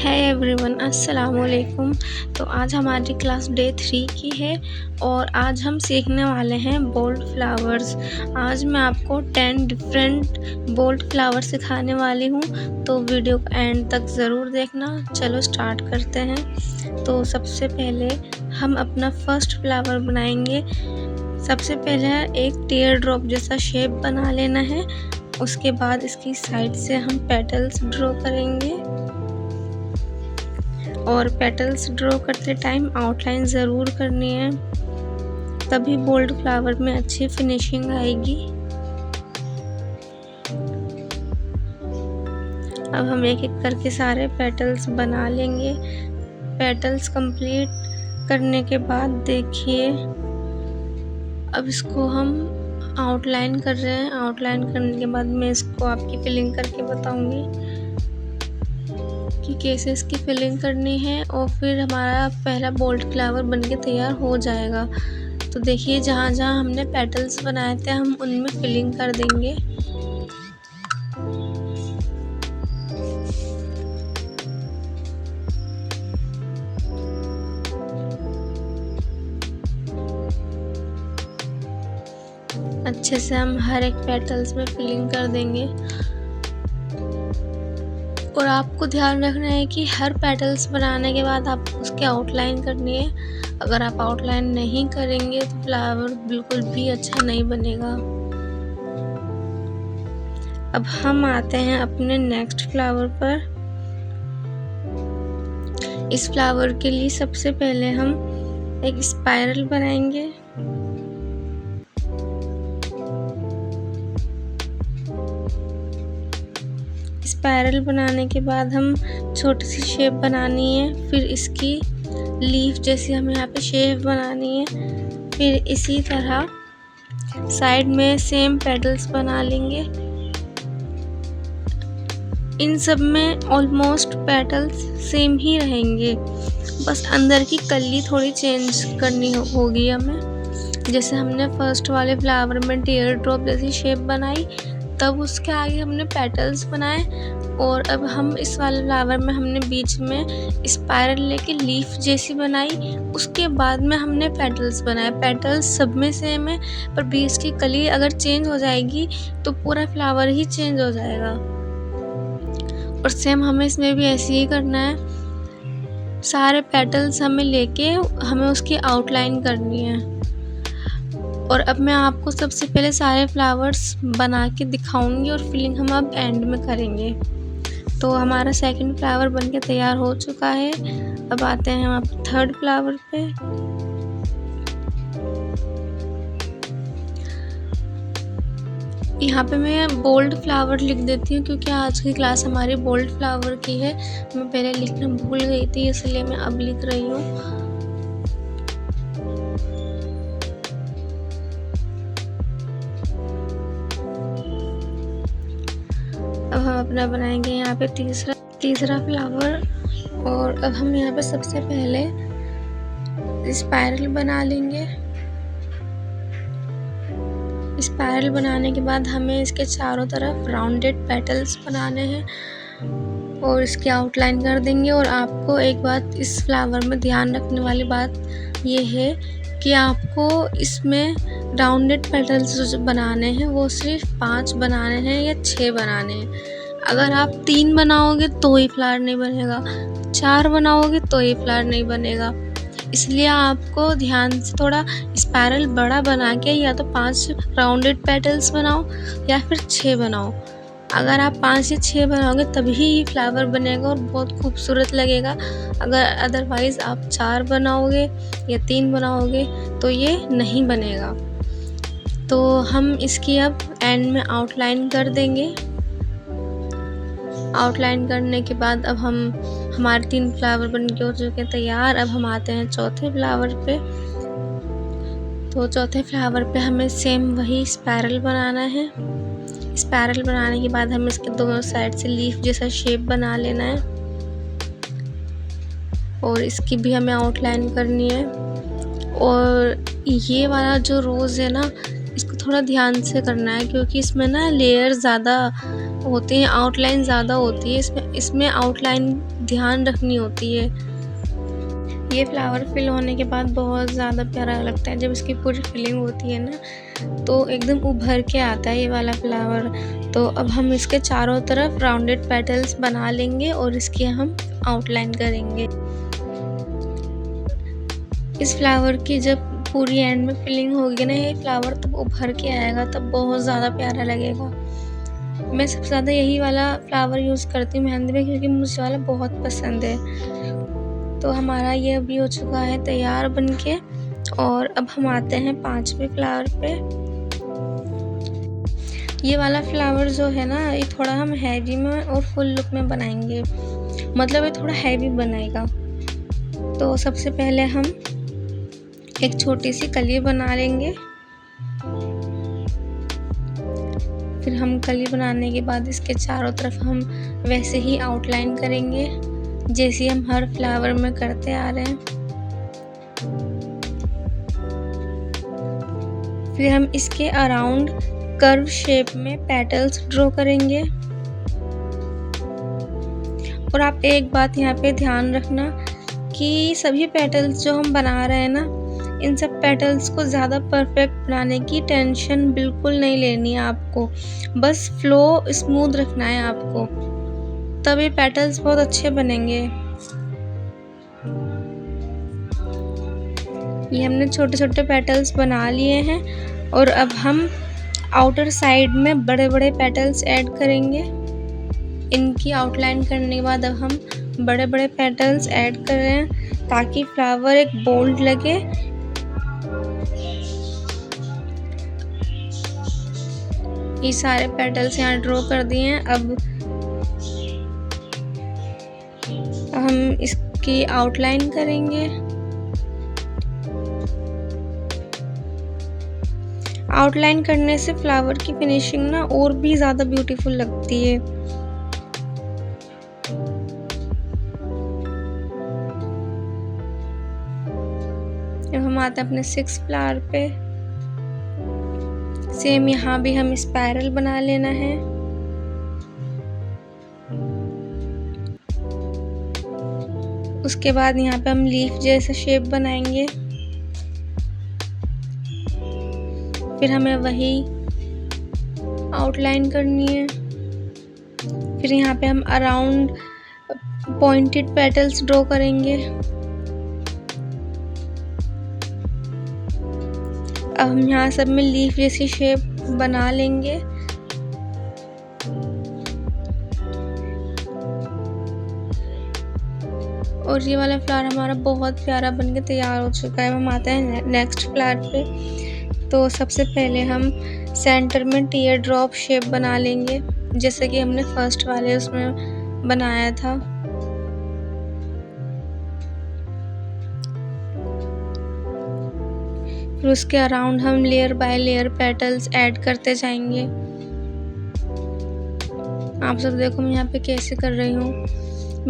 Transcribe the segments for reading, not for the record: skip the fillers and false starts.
है एवरीवन, अस्सलाम वालेकुम। तो आज हमारी क्लास डे 3 की है और आज हम सीखने वाले हैं बोल्ड फ्लावर्स। आज मैं आपको 10 डिफरेंट बोल्ड फ्लावर सिखाने वाली हूँ, तो वीडियो को एंड तक ज़रूर देखना। चलो स्टार्ट करते हैं। तो सबसे पहले हम अपना फर्स्ट फ्लावर बनाएंगे। सबसे पहले एक टीयर ड्रॉप जैसा शेप बना लेना है। उसके बाद इसकी साइड से हम पेटल्स ड्रॉ करेंगे और पेटल्स ड्रॉ करते टाइम आउटलाइन ज़रूर करनी है, तभी बोल्ड फ्लावर में अच्छी फिनिशिंग आएगी। अब हम एक एक करके सारे पेटल्स बना लेंगे। पेटल्स कंप्लीट करने के बाद देखिए, अब इसको हम आउटलाइन कर रहे हैं। आउटलाइन करने के बाद मैं इसको आपकी फिलिंग करके बताऊंगी कि कैसे इसकी फिलिंग करनी है, और फिर हमारा पहला बोल्ड फ्लावर बनके तैयार हो जाएगा। तो देखिए, जहाँ जहाँ हमने पेटल्स बनाए थे हम उनमें फिलिंग कर देंगे। अच्छे से हम हर एक पेटल्स में फिलिंग कर देंगे। और आपको ध्यान रखना है कि हर पेटल्स बनाने के बाद आप उसकी आउटलाइन करनी है। अगर आप आउटलाइन नहीं करेंगे तो फ्लावर बिल्कुल भी अच्छा नहीं बनेगा। अब हम आते हैं अपने नेक्स्ट फ्लावर पर। इस फ्लावर के लिए सबसे पहले हम एक स्पाइरल बनाएंगे। स्पाइरल बनाने के बाद हम छोटी सी शेप बनानी है, फिर इसकी लीफ जैसी हमें यहाँ पे शेप बनानी है। फिर इसी तरह साइड में सेम पेटल्स बना लेंगे। इन सब में ऑलमोस्ट पेटल्स सेम ही रहेंगे, बस अंदर की कली थोड़ी चेंज करनी होगी हमें। जैसे हमने फर्स्ट वाले फ्लावर में टीयर ड्रॉप जैसी शेप बनाई, तब उसके आगे हमने पेटल्स बनाए, और अब हम इस वाले फ्लावर में हमने बीच में स्पाइरल लेके लीफ जैसी बनाई। उसके बाद में हमने पेटल्स बनाए। पेटल्स सब में सेम है, पर बीच की कली अगर चेंज हो जाएगी तो पूरा फ्लावर ही चेंज हो जाएगा। और सेम हमें इसमें भी ऐसे ही करना है। सारे पेटल्स हमें लेके हमें उसकी आउटलाइन करनी है। और अब मैं आपको सबसे पहले सारे फ्लावर्स बना के दिखाऊंगी और फिलिंग हम अब एंड में करेंगे। तो हमारा सेकंड फ्लावर बनके तैयार हो चुका है। अब आते हैं हम थर्ड फ्लावर पे। यहाँ पे मैं बोल्ड फ्लावर लिख देती हूँ, क्योंकि आज की क्लास हमारी बोल्ड फ्लावर की है। मैं पहले लिखना भूल गई थी, इसलिए मैं अब लिख रही हूँ। अब हम अपना बनाएंगे यहाँ पे तीसरा फ्लावर। और अब हम यहाँ पे सबसे पहले स्पाइरल बना लेंगे। स्पाइरल बनाने के बाद हमें इसके चारों तरफ राउंडेड पेटल्स बनाने हैं और इसकी आउटलाइन कर देंगे। और आपको एक बात इस फ्लावर में ध्यान रखने वाली बात ये है कि आपको इसमें राउंडेड पेटल्स जो बनाने हैं वो सिर्फ 5 बनाने हैं या 6 बनाने हैं। अगर आप 3 बनाओगे तो ही फ्लावर नहीं बनेगा, 4 बनाओगे तो ही फ्लावर नहीं बनेगा। इसलिए आपको ध्यान से थोड़ा स्पाइरल बड़ा बना के या तो 5 राउंडेड पेटल्स बनाओ या फिर 6 बनाओ। अगर आप 5 या 6 बनाओगे तभी ही फ्लावर बनेगा और बहुत खूबसूरत लगेगा। अगर अदरवाइज़ आप 4 बनाओगे या 3 बनाओगे तो ये नहीं बनेगा। तो हम इसकी अब एंड में आउटलाइन कर देंगे। आउटलाइन करने के बाद अब हमारे 3 फ्लावर बन के हो चुके तैयार। अब हम आते हैं चौथे फ्लावर पे। तो चौथे फ्लावर पे हमें सेम वही स्पाइरल बनाना है। स्पाइरल बनाने के बाद हमें इसके दोनों साइड से लीफ जैसा शेप बना लेना है, और इसकी भी हमें आउटलाइन करनी है। और ये वाला जो रोज़ है ना, इसको थोड़ा ध्यान से करना है, क्योंकि इसमें ना लेयर ज़्यादा होते हैं, आउटलाइन ज़्यादा होती है। इसमें आउटलाइन ध्यान रखनी होती है। ये फ्लावर फिल होने के बाद बहुत ज़्यादा प्यारा लगता है। जब इसकी पूरी फिलिंग होती है ना तो एकदम उभर के आता है ये वाला फ्लावर। तो अब हम इसके चारों तरफ राउंडेड पेटल्स बना लेंगे और इसकी हम आउटलाइन करेंगे। इस फ्लावर की जब पूरी एंड में फिलिंग होगी ना ये फ्लावर तब उभर के आएगा, तब बहुत ज़्यादा प्यारा लगेगा। मैं सबसे ज़्यादा यही वाला फ्लावर यूज़ करती हूँ मेहंदी में, क्योंकि मुझे वाला बहुत पसंद है। तो हमारा ये अभी हो चुका है तैयार बनके। और अब हम आते हैं 5वें फ्लावर पे। ये वाला फ्लावर जो है ना ये थोड़ा हम हैवी में और फुल लुक में बनाएंगे, मतलब ये थोड़ा हैवी बनेगा। तो सबसे पहले हम एक छोटी सी कली बना लेंगे। फिर हम कली बनाने के बाद इसके चारों तरफ हम वैसे ही आउटलाइन करेंगे जैसे हम हर फ्लावर में करते आ रहे हैं। फिर हम इसके अराउंड कर्व शेप में पेटल्स ड्रॉ करेंगे। और आप एक बात यहाँ पे ध्यान रखना कि सभी पेटल्स जो हम बना रहे हैं ना, इन सब पेटल्स को ज़्यादा परफेक्ट बनाने की टेंशन बिल्कुल नहीं लेनी है आपको। बस फ्लो स्मूथ रखना है आपको, तब ये पेटल्स बहुत अच्छे बनेंगे। ये हमने छोटे छोटे पेटल्स बना लिए हैं और अब हम आउटर साइड में बड़े बड़े पेटल्स ऐड करेंगे। इनकी आउटलाइन करने के बाद अब हम बड़े बड़े पेटल्स ऐड कर रहे हैं ताकि फ्लावर एक बोल्ड लगे। ये सारे पेटल्स यहाँ ड्रॉ कर दिए हैं। अब हम इसकी आउटलाइन करेंगे। आउटलाइन करने से फ्लावर की फिनिशिंग ना और भी ज़्यादा ब्यूटीफुल लगती है। अब हम आते हैं अपने 6 फ्लावर पे। सेम यहाँ भी हम स्पाइरल बना लेना है। उसके बाद यहाँ पे हम लीफ जैसा शेप बनाएंगे। फिर हमें वही आउटलाइन करनी है। फिर यहाँ पे हम अराउंड पॉइंटेड पेटल्स ड्रॉ करेंगे। अब हम यहाँ सब में लीफ जैसी शेप बना लेंगे। और ये वाला फ्लावर हमारा बहुत प्यारा बनके तैयार हो चुका है। हम आते हैं नेक्स्ट फ्लावर पे। तो सबसे पहले हम सेंटर में टीयर ड्रॉप शेप बना लेंगे, जैसे कि हमने फर्स्ट वाले उसमें बनाया था। फिर उसके अराउंड हम layer by layer petals add करते जाएंगे। आप सब देखो मैं यहाँ पे कैसे कर रही हूँ।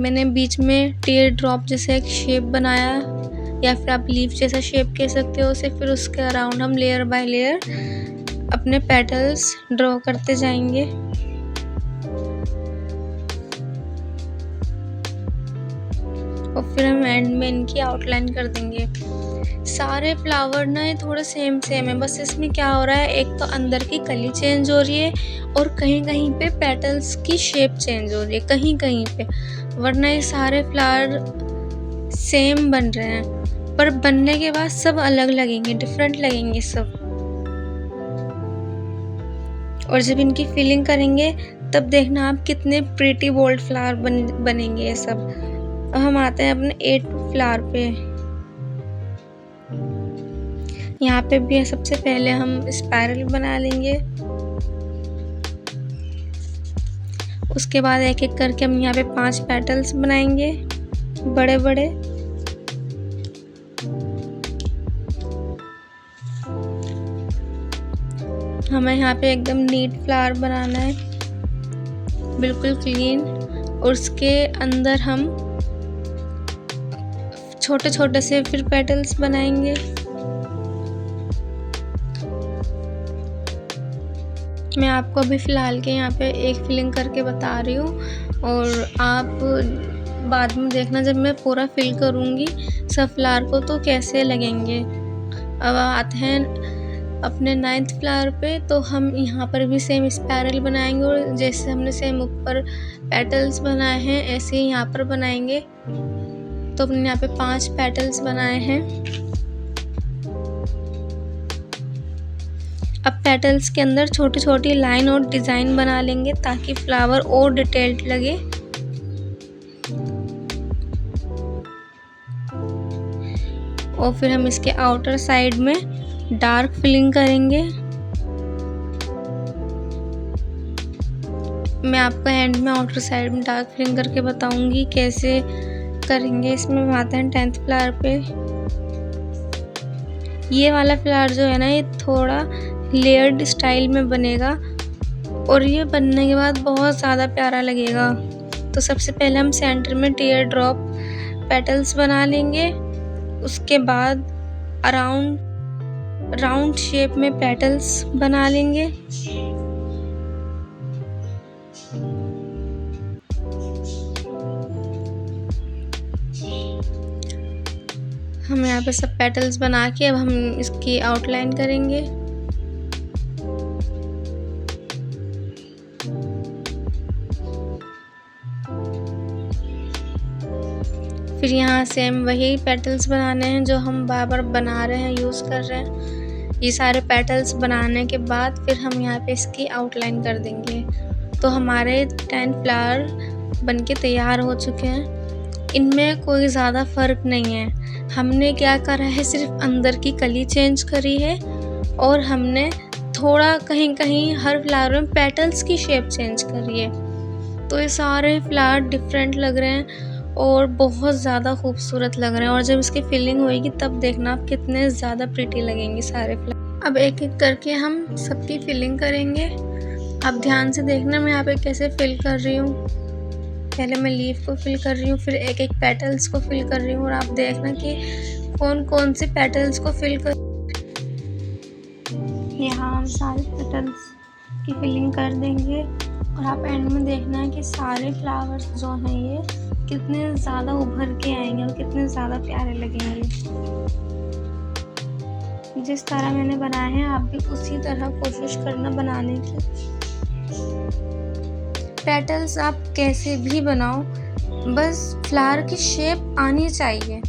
मैंने बीच में टीयर ड्रॉप जैसे एक शेप बनाया, या फिर आप लीफ जैसा शेप कह सकते हो उसे। फिर उसके अराउंड हम लेयर बाय लेयर अपने पेटल्स ड्रॉ करते जाएंगे। और फिर हम एंड में इनकी आउटलाइन कर देंगे। सारे फ्लावर ना ये थोड़े सेम है, बस इसमें क्या हो रहा है, एक तो अंदर की कली चेंज हो रही है और कहीं कहीं पे पेटल्स की शेप चेंज हो रही है कहीं कहीं पे, वरना ये सारे फ्लावर सेम बन रहे हैं। पर बनने के बाद सब अलग लगेंगे, डिफरेंट लगेंगे सब। और जब इनकी फिलिंग करेंगे तब देखना आप कितने प्रीटी बोल्ड फ्लावर बनेंगे ये सब। अब हम आते हैं अपने 8 फ्लावर पे। यहाँ पे भी सबसे पहले हम स्पाइरल बना लेंगे। उसके बाद एक एक करके हम यहाँ पे 5 पेटल्स बनाएंगे बड़े बड़े। हमें यहाँ पे एकदम नीट फ्लावर बनाना है, बिल्कुल क्लीन। और उसके अंदर हम छोटे छोटे से फिर पेटल्स बनाएंगे। मैं आपको अभी फ़िलहाल के यहाँ पे एक फिलिंग करके बता रही हूँ। और आप बाद में देखना जब मैं पूरा फिल करूँगी सब फ्लावर को तो कैसे लगेंगे। अब आते हैं अपने 9th फ्लावर पे, तो हम यहाँ पर भी सेम स्पाइरल बनाएंगे और जैसे हमने सेम ऊपर पेटल्स बनाए हैं ऐसे ही यहाँ पर बनाएंगे। तो हमने यहाँ पे 5 पेटल्स बनाए हैं। अब पेटल्स के अंदर छोटी छोटी लाइन और डिज़ाइन बना लेंगे ताकि फ्लावर और डिटेल्ड लगे। और फिर हम इसके आउटर साइड में डार्क फिलिंग करेंगे। मैं आपको एंड में आउटर साइड में डार्क फिलिंग करके बताऊंगी कैसे करेंगे। इसमें हम आते हैं 10th फ्लावर पे। ये वाला फ्लावर जो है ना ये थोड़ा लेयर्ड स्टाइल में बनेगा और ये बनने के बाद बहुत ज़्यादा प्यारा लगेगा। तो सबसे पहले हम सेंटर में टीयर ड्रॉप पेटल्स बना लेंगे। उसके बाद राउंड शेप में पेटल्स बना लेंगे। हम यहाँ पे सब पेटल्स बना के अब हम इसकी आउटलाइन करेंगे। फिर यहाँ से हम वही पेटल्स बनाने हैं जो हम बार बार बना रहे हैं, यूज़ कर रहे हैं। ये सारे पेटल्स बनाने के बाद फिर हम यहाँ पे इसकी आउटलाइन कर देंगे। तो हमारे 10 फ्लावर बनके तैयार हो चुके हैं। इनमें कोई ज़्यादा फ़र्क नहीं है। हमने क्या करा है, सिर्फ अंदर की कली चेंज करी है और हमने थोड़ा कहीं कहीं हर फ्लावर में पेटल्स की शेप चेंज करी है। तो ये सारे फ्लावर डिफरेंट लग रहे हैं और बहुत ज़्यादा खूबसूरत लग रहे हैं। और जब इसकी फिलिंग होएगी तब देखना आप कितने ज़्यादा प्रिटी लगेंगे सारे फ्लावर। अब एक एक करके हम सबकी फिलिंग करेंगे। अब ध्यान से देखना मैं यहाँ पे कैसे फिल कर रही हूँ। पहले मैं लीफ को फिल कर रही हूँ, फिर एक एक पेटल्स को फिल कर रही हूँ और आप देखना कि कौन कौन से पेटल्स को फिल कर। यहाँ हम सारे पेटल्स की फिलिंग कर देंगे और आप एंड में देखना है कि सारे फ्लावर्स जो हैं ये कितने ज़्यादा उभर के आएंगे और कितने ज़्यादा प्यारे लगेंगे। जिस तरह मैंने बनाए हैं आप भी उसी तरह कोशिश करना बनाने की। पेटल्स आप कैसे भी बनाओ, बस फ्लावर की शेप आनी चाहिए,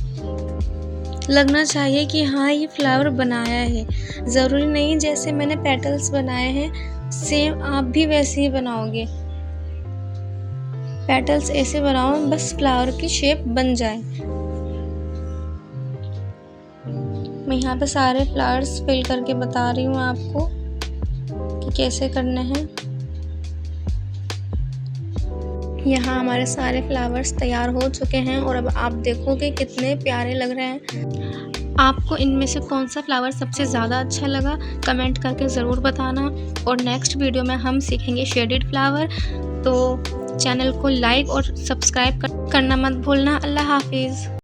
लगना चाहिए कि हाँ ये फ्लावर बनाया है। ज़रूरी नहीं जैसे मैंने पेटल्स बनाए हैं सेम आप भी वैसे ही बनाओगे। पेटल्स ऐसे बनाओ बस फ्लावर की शेप बन जाए। मैं यहाँ पे सारे फ्लावर्स फिल करके बता रही हूँ आपको कि कैसे करने हैं। यहाँ हमारे सारे फ्लावर्स तैयार हो चुके हैं और अब आप देखोगे कितने प्यारे लग रहे हैं। आपको इनमें से कौन सा फ्लावर सबसे ज़्यादा अच्छा लगा कमेंट करके ज़रूर बताना। और नेक्स्ट वीडियो में हम सीखेंगे शेडेड फ्लावर। तो चैनल को लाइक और सब्सक्राइब करना मत भूलना। अल्लाह हाफिज़।